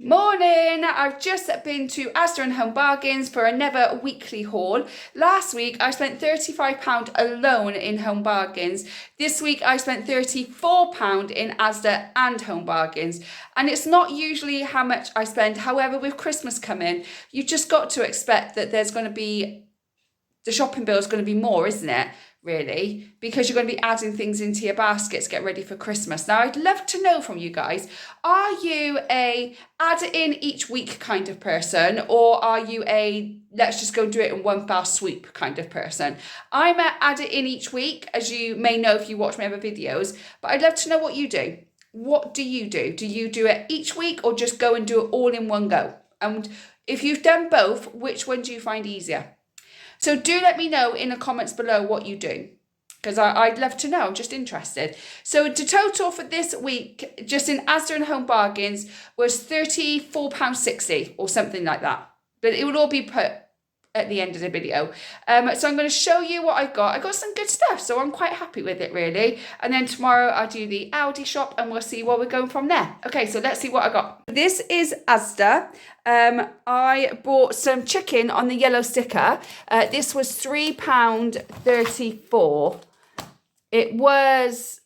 Morning! I've just been to Asda and Home Bargains for another weekly haul. Last week I spent £35 alone in Home Bargains. This week I spent £34 in Asda and Home Bargains. And it's not usually how much I spend. However, with Christmas coming, you just got to expect that there's going to be, the shopping bill is going to be more, isn't it? Really, because you're going to be adding things into your baskets, get ready for Christmas. Now, I'd love to know from you guys, are you a add it in each week kind of person, or are you a let's just go and do it in one fast sweep kind of person? I'm a add it in each week, as you may know if you watch my other videos, but I'd love to know what you do. What do you do? Do you do it each week or just go and do it all in one go? And if you've done both, which one do you find easier? So do let me know in the comments below what you do, because I'd love to know. I'm just interested. So the total for this week, just in Asda and Home Bargains, was £34.60 or something like that. But it will all be put at the end of the video. So I'm going to show you what I got. I got some good stuff, so I'm quite happy with it, really. And then tomorrow I'll do the Aldi shop and we'll see where we're going from there. Okay, so let's see what I got. This is Asda. I bought some chicken on the yellow sticker. This was £3.34. It was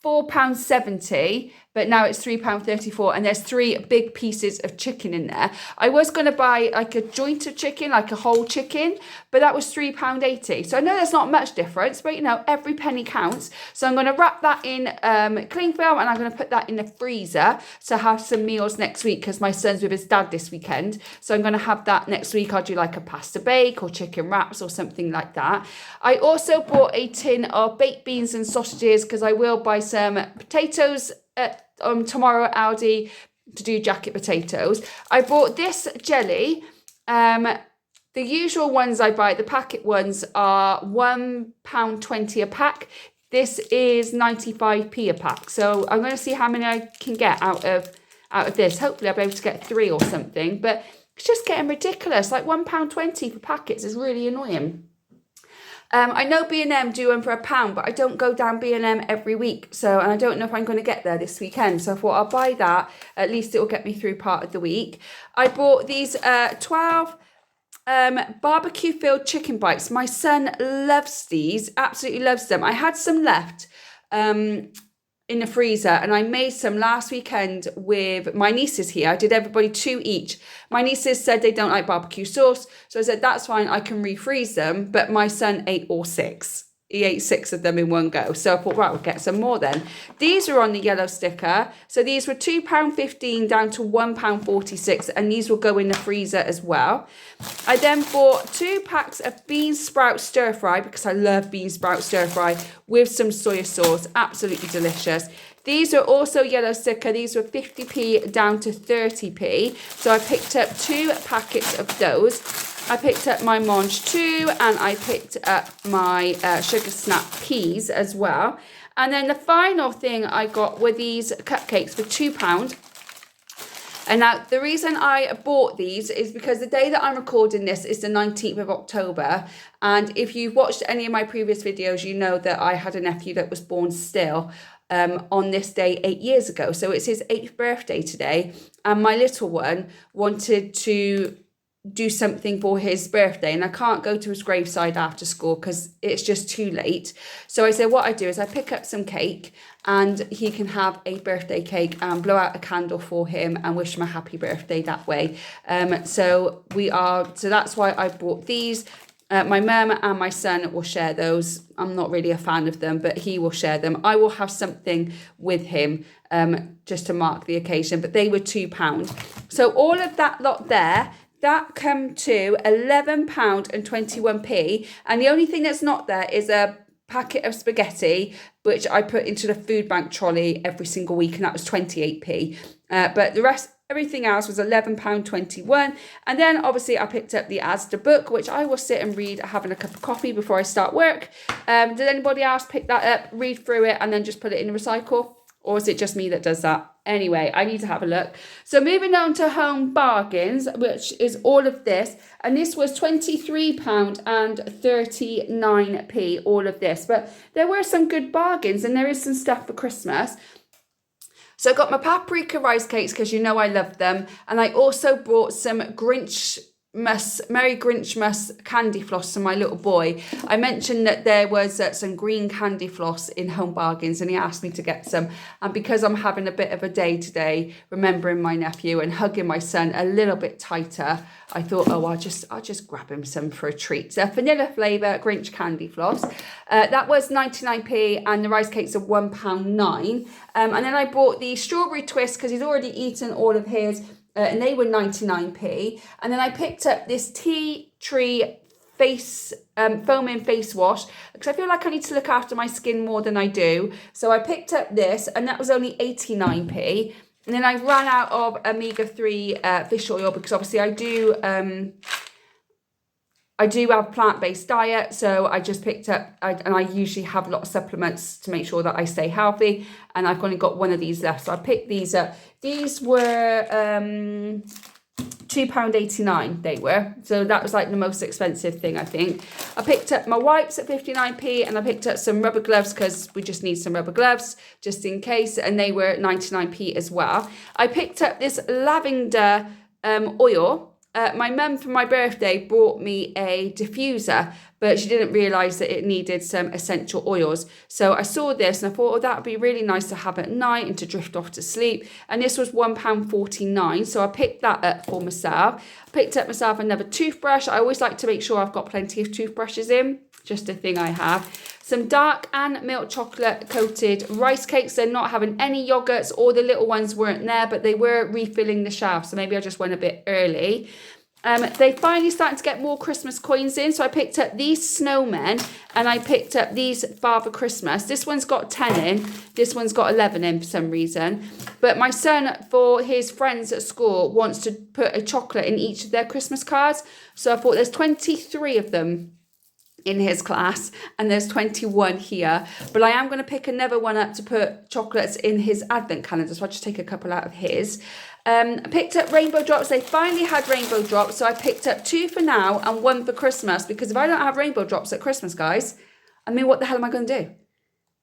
£4.70, but now it's £3.34, and there's 3 big pieces of chicken in there. I was going to buy like a joint of chicken, like a whole chicken, but that was £3.80. So I know there's not much difference, but you know, every penny counts. So I'm going to wrap that in cling film, and I'm going to put that in the freezer to have some meals next week, because my son's with his dad this weekend. So I'm going to have that next week. I'll do like a pasta bake or chicken wraps or something like that. I also bought a tin of baked beans and sausages, because I will buy some potatoes tomorrow at Aldi to do jacket potatoes. I bought this jelly. The usual ones I buy, the packet ones, are £1.20 a pack. This is 95p a pack. So I'm going to see how many I can get out of this. Hopefully I'll be able to get 3 or something. But it's just getting ridiculous. Like £1.20 for packets is really annoying. I know B&M do them for £1, but I don't go down B&M every week. So, and I don't know if I'm going to get there this weekend. So I thought I'll buy that. At least it will get me through part of the week. I bought these 12 barbecue filled chicken bites. My son loves these, absolutely loves them. I had some left in the freezer, and I made some last weekend with my nieces here. I did everybody 2 each. My nieces said they don't like barbecue sauce, so I said that's fine, I can refreeze them, but my son ate all 6. He ate 6 of them in one go. So I thought, right, we'll get some more then. These are on the yellow sticker. So these were £2.15 down to £1.46, and these will go in the freezer as well. I then bought 2 packs of bean sprout stir fry, because I love bean sprout stir fry, with some soy sauce. Absolutely delicious. These are also yellow sticker. These were 50p down to 30p. So I picked up 2 packets of those. I picked up my Mange 2, and I picked up my Sugar Snap peas as well. And then the final thing I got were these cupcakes for £2. And now the reason I bought these is because the day that I'm recording this is the 19th of October. And if you've watched any of my previous videos, you know that I had a nephew that was born still on this day 8 years ago. So it's his 8th birthday today. And my little one wanted to do something for his birthday, and I can't go to his graveside after school because it's just too late. So I said what I do is I pick up some cake, and he can have a birthday cake and blow out a candle for him and wish him a happy birthday that way. So that's why I bought these. My mum and my son will share those. I'm not really a fan of them, but he will share them. I will have something with him just to mark the occasion, but they were £2. So all of that lot there, that come to £11.21, and the only thing that's not there is a packet of spaghetti, which I put into the food bank trolley every single week, and that was 28p. But the rest, everything else was £11.21. And then obviously I picked up the Asda book, which I will sit and read having a cup of coffee before I start work. Did anybody else pick that up, read through it, and then just put it in the recycle? Or is it just me that does that? Anyway, I need to have a look. So moving on to Home Bargains, which is all of this. And this was £23.39, all of this. But there were some good bargains, and there is some stuff for Christmas. So I got my paprika rice cakes because you know I love them. And I also brought some Merry Grinchmas candy floss to my little boy. I mentioned that there was some green candy floss in Home Bargains and he asked me to get some. And because I'm having a bit of a day today, remembering my nephew and hugging my son a little bit tighter, I thought, oh, I'll just grab him some for a treat. So vanilla flavour Grinch candy floss. That was 99p and the rice cakes are £1.09. And then I bought the strawberry twist because he's already eaten all of his. And they were 99p. And then I picked up this tea tree face foaming face wash because I feel like I need to look after my skin more than I do. So I picked up this and that was only 89p. And then I ran out of omega-3 fish oil because obviously I do have plant-based diet, so I just picked up, and I usually have a lot of supplements to make sure that I stay healthy, and I've only got one of these left, so I picked these up. These were £2.89, they were, so that was like the most expensive thing, I think. I picked up my wipes at 59p, and I picked up some rubber gloves, because we just need some rubber gloves, just in case, and they were 99p as well. I picked up this lavender oil. My mum, for my birthday, brought me a diffuser, but she didn't realise that it needed some essential oils. So I saw this and I thought, oh, that would be really nice to have at night and to drift off to sleep. And this was £1.49, so I picked that up for myself. I picked up myself another toothbrush. I always like to make sure I've got plenty of toothbrushes in, just a thing I have. Some dark and milk chocolate coated rice cakes. They're not having any yogurts, or the little ones weren't there, but they were refilling the shelf. So maybe I just went a bit early. They finally started to get more Christmas coins in. So I picked up these snowmen and I picked up these Father Christmas. This one's got 10 in. This one's got 11 in for some reason. But my son, for his friends at school, wants to put a chocolate in each of their Christmas cards. So I thought there's 23 of them in his class and there's 21 here, but I am going to pick another one up to put chocolates in his advent calendar, so I'll just take a couple out of his. I picked up rainbow drops. They finally had rainbow drops, so I picked up 2 for now and 1 for Christmas, because if I don't have rainbow drops at Christmas, guys, I mean, what the hell am I going to do?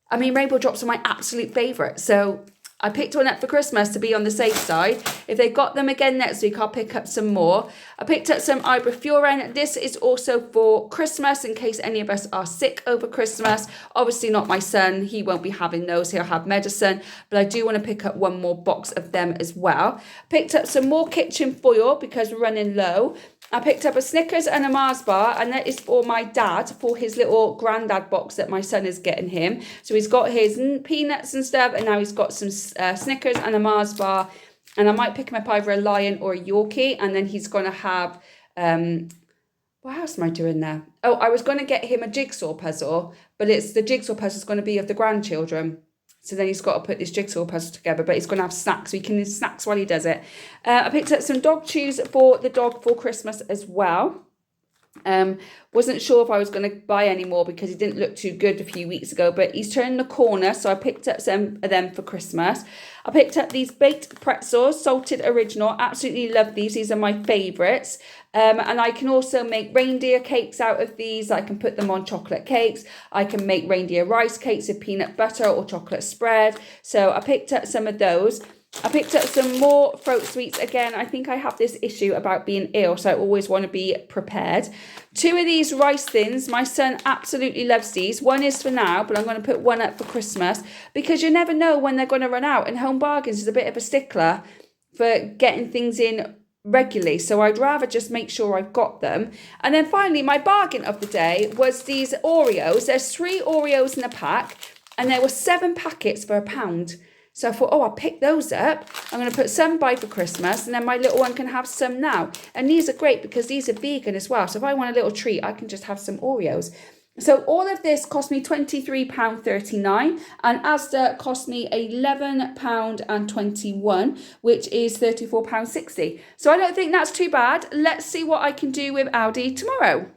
I mean, rainbow drops are my absolute favourite, so I picked one up for Christmas to be on the safe side. If they got them again next week, I'll pick up some more. I picked up some ibuprofen. This is also for Christmas in case any of us are sick over Christmas. Obviously not my son. He won't be having those. He'll have medicine. But I do want to pick up one more box of them as well. Picked up some more kitchen foil because we're running low. I picked up a Snickers and a Mars bar, and that is for my dad, for his little granddad box that my son is getting him. So he's got his peanuts and stuff, and now he's got some Snickers and a Mars bar, and I might pick him up either a Lion or a Yorkie, and then he's going to have, what else am I doing there? Oh, I was going to get him a jigsaw puzzle, but the jigsaw puzzle is going to be of the grandchildren. So then he's got to put this jigsaw puzzle together, but he's going to have snacks, so he can have snacks while he does it. I picked up some dog chews for the dog for Christmas as well. Wasn't sure if I was going to buy any more because he didn't look too good a few weeks ago, but he's turned the corner, so I picked up some of them for Christmas. I picked up these baked pretzels, salted original. Absolutely love these. These are my favourites. And I can also make reindeer cakes out of these. I can put them on chocolate cakes. I can make reindeer rice cakes with peanut butter or chocolate spread. So I picked up some of those. I picked up some more throat sweets. Again, I think I have this issue about being ill, so I always want to be prepared. 2 of these rice thins. My son absolutely loves these. One is for now, but I'm going to put one up for Christmas because you never know when they're going to run out. And Home Bargains is a bit of a stickler for getting things in regularly, so I'd rather just make sure I've got them. And then finally, my bargain of the day was these Oreos. There's 3 Oreos in a pack, and there were 7 packets for £1. So I thought, oh, I'll pick those up. I'm going to put some by for Christmas, and then my little one can have some now. And these are great because these are vegan as well. So if I want a little treat, I can just have some Oreos. So all of this cost me £23.39, and Asda cost me £11.21, which is £34.60. So I don't think that's too bad. Let's see what I can do with Aldi tomorrow.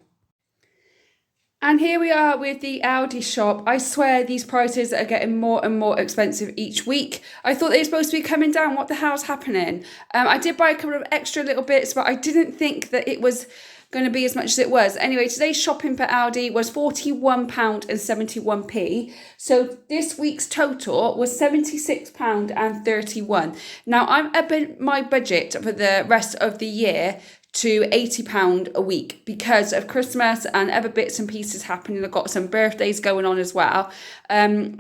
And here we are with the Aldi shop. I swear these prices are getting more and more expensive each week. I thought they were supposed to be coming down. What the hell's happening? I did buy a couple of extra little bits, but I didn't think that it was going to be as much as it was. Anyway, today's shopping for Aldi was £41.71. So this week's total was £76.31. Now, I'm upping my budget for the rest of the year to £80 a week because of Christmas and other bits and pieces happening. I've got some birthdays going on as well.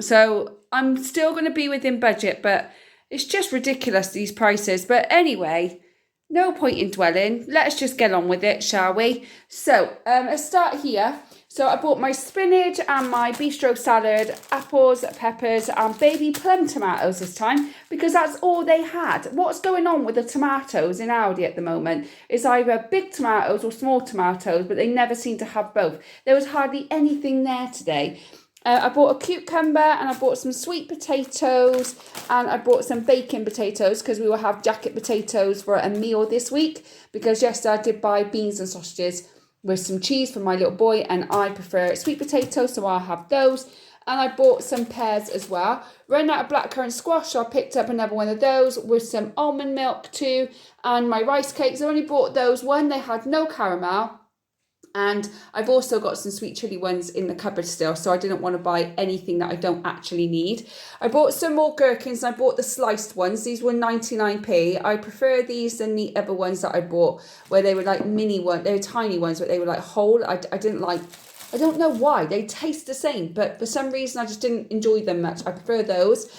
So I'm still going to be within budget, but it's just ridiculous, these prices. But anyway, no point in dwelling. Let's just get on with it, shall we? So let's start here. So I bought my spinach and my bistro salad, apples, peppers and baby plum tomatoes this time because that's all they had. What's going on with the tomatoes in Aldi at the moment? It's either big tomatoes or small tomatoes, but they never seem to have both. There was hardly anything there today. I bought a cucumber and I bought some sweet potatoes and I bought some baking potatoes because we will have jacket potatoes for a meal this week because yesterday I did buy beans and sausages with some cheese for my little boy and I prefer sweet potatoes, so I'll have those. And I bought some pears as well. Ran out of blackcurrant squash, so I picked up another one of those with some almond milk too. And my rice cakes, I only bought those one. They had no caramel. And I've also got some sweet chilli ones in the cupboard still, so I didn't want to buy anything that I don't actually need. I bought some more gherkins and I bought the sliced ones. These were 99p. I prefer these than the other ones that I bought where they were like mini ones. They were tiny ones, but they were like whole. I didn't like, I don't know why. They taste the same, but for some reason I just didn't enjoy them much. I prefer those.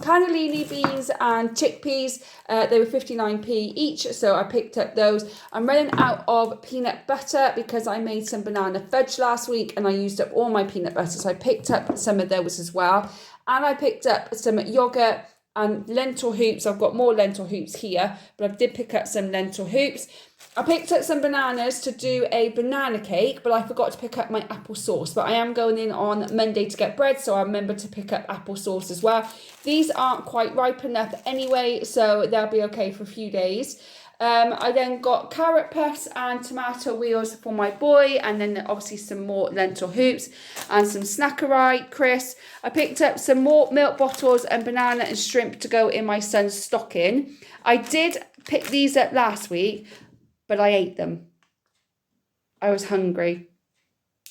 Cannellini beans and chickpeas, they were 59p each, so I picked up those. I'm running out of peanut butter because I made some banana fudge last week and I used up all my peanut butter, so I picked up some of those as well. And I picked up some yogurt and lentil hoops. I've got more lentil hoops here, but I did pick up some lentil hoops. I picked up some bananas to do a banana cake, but I forgot to pick up my apple sauce. But I am going in on Monday to get bread, so I remember to pick up apple sauce as well. These aren't quite ripe enough anyway, so they'll be okay for a few days. I then got carrot puffs and tomato wheels for my boy, and then obviously some more lentil hoops and some Snackerai crisps. I picked up some more milk bottles and banana and shrimp to go in my son's stocking. I did pick these up last week, but I ate them. I was hungry.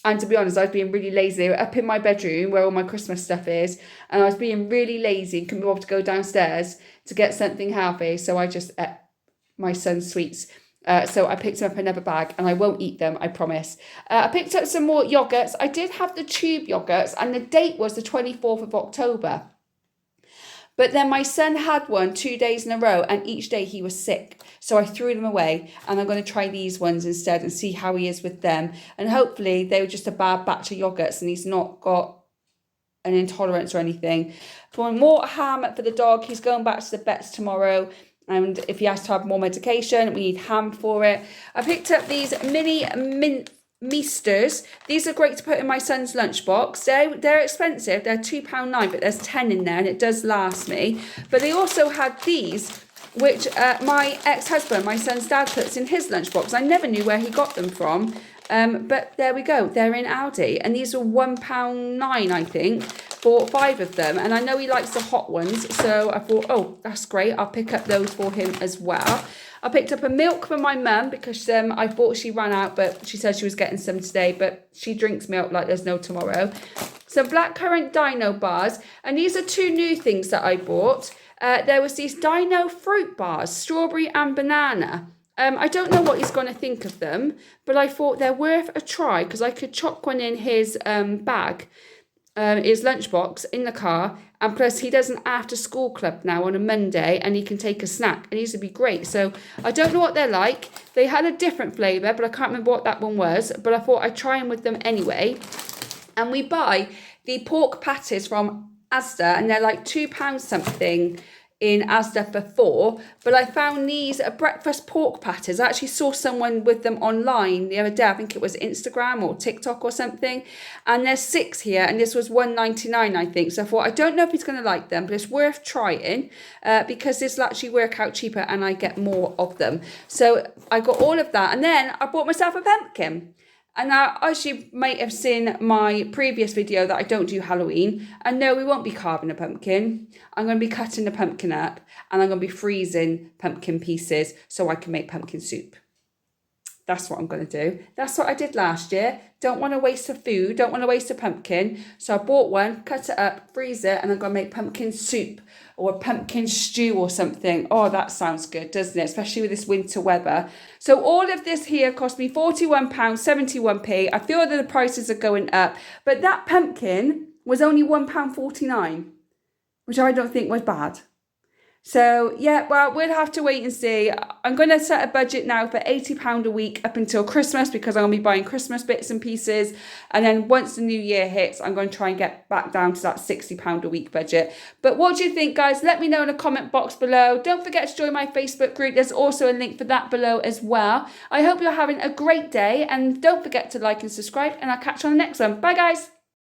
And to be honest, I was being really lazy. They were up in my bedroom where all my Christmas stuff is. And I was being really lazy and couldn't be able to go downstairs to get something healthy. So I just ate my son's sweets. So I picked up another bag and I won't eat them, I promise. I picked up some more yogurts. I did have the tube yogurts and the date was the 24th of October. But then my son had one 2 days in a row and each day he was sick. So I threw them away and I'm going to try these ones instead and see how he is with them. And hopefully they were just a bad batch of yogurts and he's not got an intolerance or anything. For more ham for the dog, he's going back to the vets tomorrow. And if he has to have more medication, we need ham for it. I picked up these mini Meisters. These are great to put in my son's lunchbox. They're expensive. They're £2.9, but there's 10 in there and it does last me. But they also had these, which my ex-husband, my son's dad, puts in his lunchbox. I never knew where he got them from. But there we go. They're in Aldi. And these are £1.9, I think, for 5 of them. And I know he likes the hot ones. So I thought, oh, that's great. I'll pick up those for him as well. I picked up a milk for my mum because I thought she ran out, but she said she was getting some today. But she drinks milk like there's no tomorrow. Some blackcurrant dino bars. And these are 2 new things that I bought. There was these dino fruit bars, strawberry and banana. I don't know what he's going to think of them, but I thought they're worth a try because I could chuck one in his bag, his lunchbox in the car, and plus he does an after school club now on a Monday and he can take a snack and these would be great. So I don't know what they're like. They had a different flavour, but I can't remember what that one was, but I thought I'd try them with them anyway. And we buy the pork patties from Asda and they're like £2 something in Asda for 4, but I found these breakfast pork patties. I actually saw someone with them online the other day. I think it was Instagram or TikTok or something, and there's 6 here and this was £1.99 I think. So I thought I don't know if he's going to like them, but it's worth trying because this will actually work out cheaper and I get more of them. So I got all of that and then I bought myself a pumpkin. And now, as you might have seen my previous video that I don't do Halloween, and no, we won't be carving a pumpkin. I'm going to be cutting the pumpkin up, and I'm going to be freezing pumpkin pieces so I can make pumpkin soup. That's what I'm going to do. That's what I did last year. Don't want to waste the food. Don't want to waste a pumpkin. So I bought one, cut it up, freeze it, and I'm going to make pumpkin soup or a pumpkin stew or something. Oh, that sounds good, doesn't it? Especially with this winter weather. So all of this here cost me £41.71. I feel that the prices are going up. But that pumpkin was only £1.49, which I don't think was bad. So, yeah, well, we'll have to wait and see. I'm going to set a budget now for £80 a week up until Christmas because I'm going to be buying Christmas bits and pieces. And then once the new year hits, I'm going to try and get back down to that £60 a week budget. But what do you think, guys? Let me know in the comment box below. Don't forget to join my Facebook group. There's also a link for that below as well. I hope you're having a great day. And don't forget to like and subscribe. And I'll catch you on the next one. Bye, guys.